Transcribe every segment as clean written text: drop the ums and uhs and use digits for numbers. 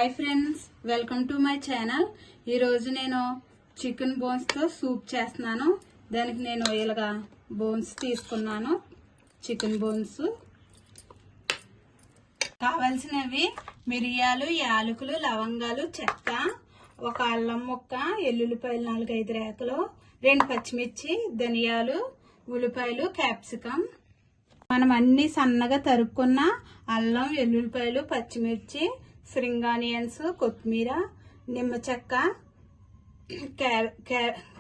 Hi friends, welcome to my channel. ఈరోజు నేను chicken బోన్స్తో soup చేస్తున్నాను. దానికి నేను ఇలాగా బోన్స్ తీసుకున్నాను. చికెన్ బోన్స్ కావాల్సినవి మిరియాలు, యాలకులు, లవంగాలు, చెక్క, ఒక అల్లం ముక్క, ఎల్లుల్లిపాయలు 4-5 రేకలు, 2 పచ్చిమిర్చి, ధనియాలు, ఉల్లిపాయలు, క్యాప్సికం. మనం అన్ని సన్నగా తరుక్కున్న అల్లం, ఎల్లుల్లిపాయలు, పచ్చిమిర్చి, స్ప్రింగ్ ఆనియన్స్, కొత్తిమీర, నిమ్మ చెక్క,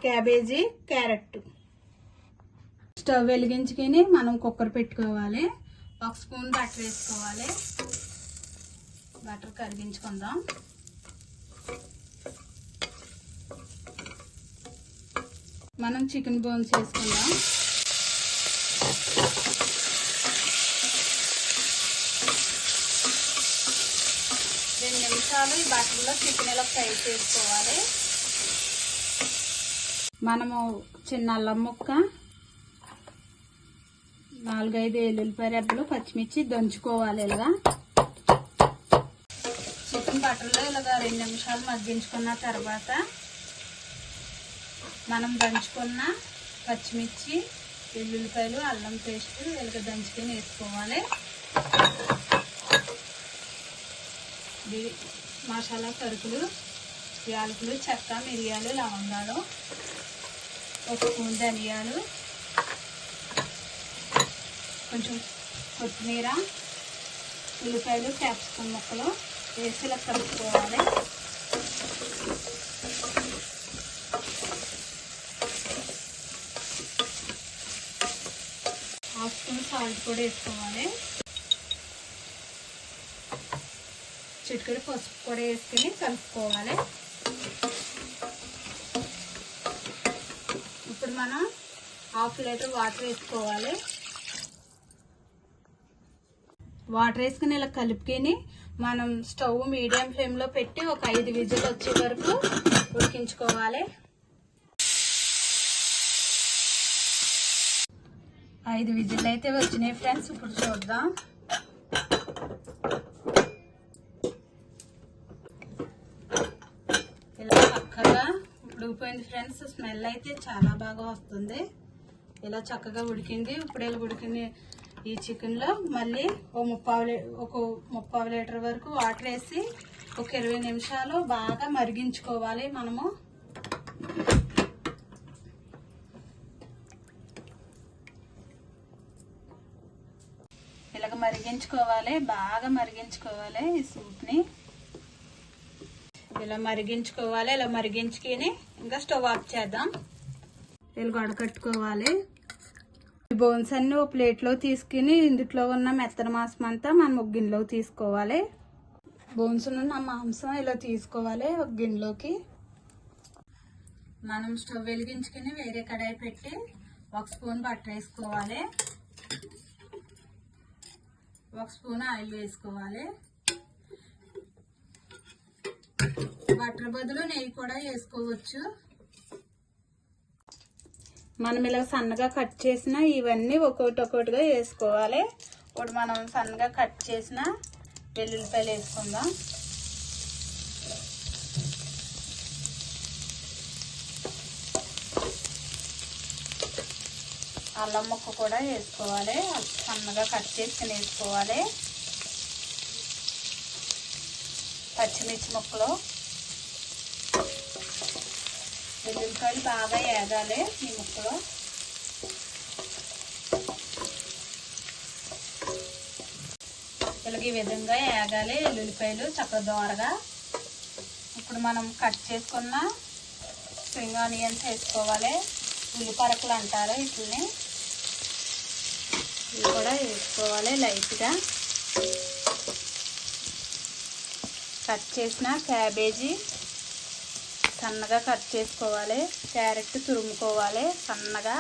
క్యాబేజీ, క్యారెట్. స్టవ్ వెలిగించుకొని మనం కుక్కర్ పెట్టుకోవాలి. 1 స్పూన్ బటర్ వేసుకోవాలి. బటర్ కరిగించుకుందాం. మనం చికెన్ బోన్స్ వేసుకుందాం. నిమిషాలు ఈ బటర్లో చికెన్ ఇలా ఫ్రై చేసుకోవాలి. మనము చిన్న అల్లం ముక్క, 4-5 ఎల్లుల్లిపాయ రెబ్బలు, పచ్చిమిర్చి దంచుకోవాలి. ఇలాగా చికెన్ బటర్లో ఇలాగా 2 నిమిషాలు మగ్గించుకున్న తర్వాత మనం దంచుకున్న పచ్చిమిర్చి, ఎల్లుల్లిపాయలు, అల్లం పేస్ట్ ఇలాగ దంచుకొని వేసుకోవాలి. మసాలా సరుకులు, యాలకులు, చెక్క, మిరియాలు, లవంగాలు, 1 స్పూన్ ధనియాలు, కొంచెం కొత్తిమీర, ఉల్లిపాయలు, క్యాప్సికం ముక్కలు వేసి ఇలా కలుపుకోవాలి. హాఫ్ స్పూన్ సాల్ట్ కూడా వేసుకోవాలి. చిటికెడు పసుపు కూడా వేసుకొని కలుపుకోవాలి. ఇప్పుడు మనం 1/2 లీటర్ వాటర్ వేసుకోవాలి. వాటర్ వేసుకుని ఇలా కలుపుకొని మనం స్టవ్ మీడియం ఫ్లేమ్లో పెట్టి ఒక 5 విజిల్ వచ్చే వరకు ఉడికించుకోవాలి. 5 విజిల్ అయితే వచ్చినాయి ఫ్రెండ్స్. ఇప్పుడు చూద్దాం. చక్కగా ఉడికిపోయింది ఫ్రెండ్స్. స్మెల్ అయితే చాలా బాగా వస్తుంది. ఇలా చక్కగా ఉడికింది. ఇప్పుడు ఇలా ఉడికిన ఈ చికెన్లో మళ్ళీ ఒక 3/4 లీటర్ వరకు వాటర్ వేసి ఒక 20 నిమిషాలు బాగా మరిగించుకోవాలి. మనము ఇలాగ మరిగించుకోవాలి, బాగా మరిగించుకోవాలి ఈ సూప్ని. ఇలా మరిగించుకోవాలి. ఇలా మరిగించుకొని ఇంకా స్టవ్ ఆఫ్ చేద్దాం. ఇలా గడకట్టుకోవాలి. ఈ బోన్స్ అన్ని ఒక ప్లేట్లో తీసుకుని ఇందులో ఉన్న మెత్తన మాంసం అంతా మనం ఒక గిన్నెలో తీసుకోవాలి. బోన్స్ ఉన్న మాంసం ఇలా తీసుకోవాలి ఒక గిన్నెలోకి. మనం స్టవ్ వెలిగించుకుని వేరే కడాయి పెట్టి 1 స్పూన్ బటర్ వేసుకోవాలి. 1 స్పూన్ ఆయిల్ వేసుకోవాలి. బటర్ బదులు నెయ్యి కూడా వేసుకోవచ్చు. మనం ఇలా సన్నగా కట్ చేసిన ఇవన్నీ ఒక్కొక్కటిగా వేసుకోవాలి. ఇప్పుడు మనం సన్నగా కట్ చేసిన వెల్లుల్లిపాయలు వేసుకుందాం. అల్లం ముక్క కూడా వేసుకోవాలి. సన్నగా కట్ చేసుకుని వేసుకోవాలి. పచ్చిమిర్చి ముక్కలు, వెల్లుల్లిపాయలు బాగా వేగాలి ఈ ముక్కలో. ఇలాగ ఈ విధంగా వేగాలి వెల్లుల్లిపాయలు చక్కగా దోరగా. ఇప్పుడు మనం కట్ చేసుకున్న స్ప్రింగ్ ఆనియన్స్ వేసుకోవాలి. ఉల్లిపరకలు అంటారు వీటిని. ఇవి కూడా వేసుకోవాలి లైట్గా. కట్ చేసిన క్యాబేజీ సన్నగా కట్ చేసుకోవాలి. క్యారెట్ తురుముకోవాలి సన్నగా.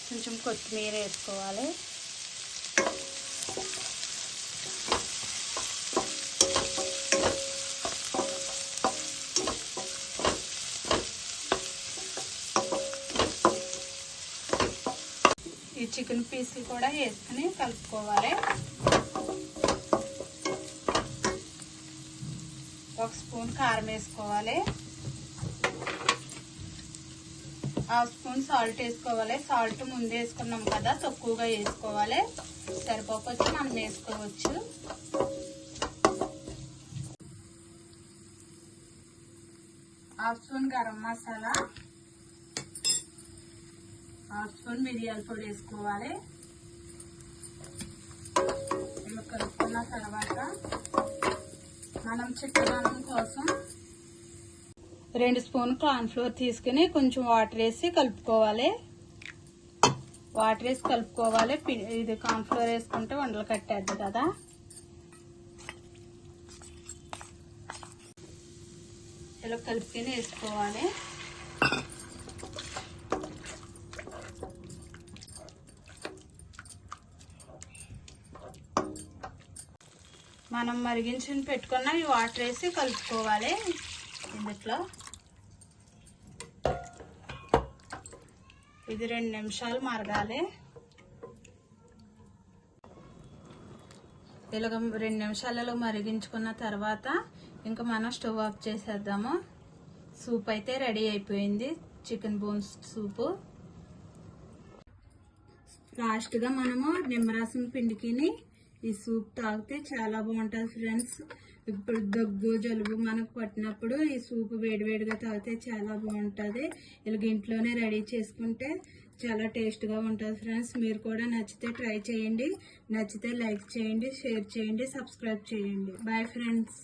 కొంచెం కొత్తిమీర వేసుకోవాలి. ఈ చికెన్ పీసులు కూడా వేసుకుని కలుపుకోవాలి. స్పూన్ కారం వేసుకోవాలి, 1/2 స్పూన్ సాల్ట్ వేసుకోవాలి. సాల్ట్ ముందు వేసుకున్నాం కదా, తక్కువగా వేసుకోవాలి. సరిపోకపోతే మనం వేసుకోవచ్చు. Half spoon garam masala, 1/2 spoon మిరియాల పొడి వేసుకోవాలి. ఇలా కలుపుకున్న తర్వాత మనం చిక్కదనం కోసం 2 స్పూన్ కార్న్ ఫ్లోర్ తీసుకుని కొంచెం వాటర్ వేసి కలుపుకోవాలి. వాటర్ వేసి కలుపుకోవాలి. ఇది కార్న్ ఫ్లోర్ వేసుకుంటే వండలు కట్టేద్ది కదా. ఇలా కలుపుకొని వేసుకోవాలి. మనం మరిగించి పెట్టుకున్న ఈ వాటర్ వేసి కలుపుకోవాలి. ఇందులో ఇది 2 నిమిషాలు మరగాలి. ఇలాగ 2 నిమిషాలలో మరిగించుకున్న తర్వాత ఇంకా మనం స్టవ్ ఆఫ్ చేసేద్దాము. సూప్ అయితే రెడీ అయిపోయింది, చికెన్ బోన్స్ సూపు. లాస్ట్గా మనము నిమ్మరసం పిండికిని ఈ సూప్ తాగితే చాలా బాగుంటుంది ఫ్రెండ్స్. ఇప్పుడు దగ్గు జలుబు మనకు పట్టినప్పుడు ఈ సూప్ వేడివేడిగా తాగితే చాలా బాగుంటుంది. ఇలాగ ఇంట్లోనే రెడీ చేసుకుంటే చాలా టేస్ట్గా ఉంటుంది ఫ్రెండ్స్. మీరు కూడా నచ్చితే ట్రై చేయండి. నచ్చితే లైక్ చేయండి, షేర్ చేయండి, సబ్స్క్రైబ్ చేయండి. Bye friends.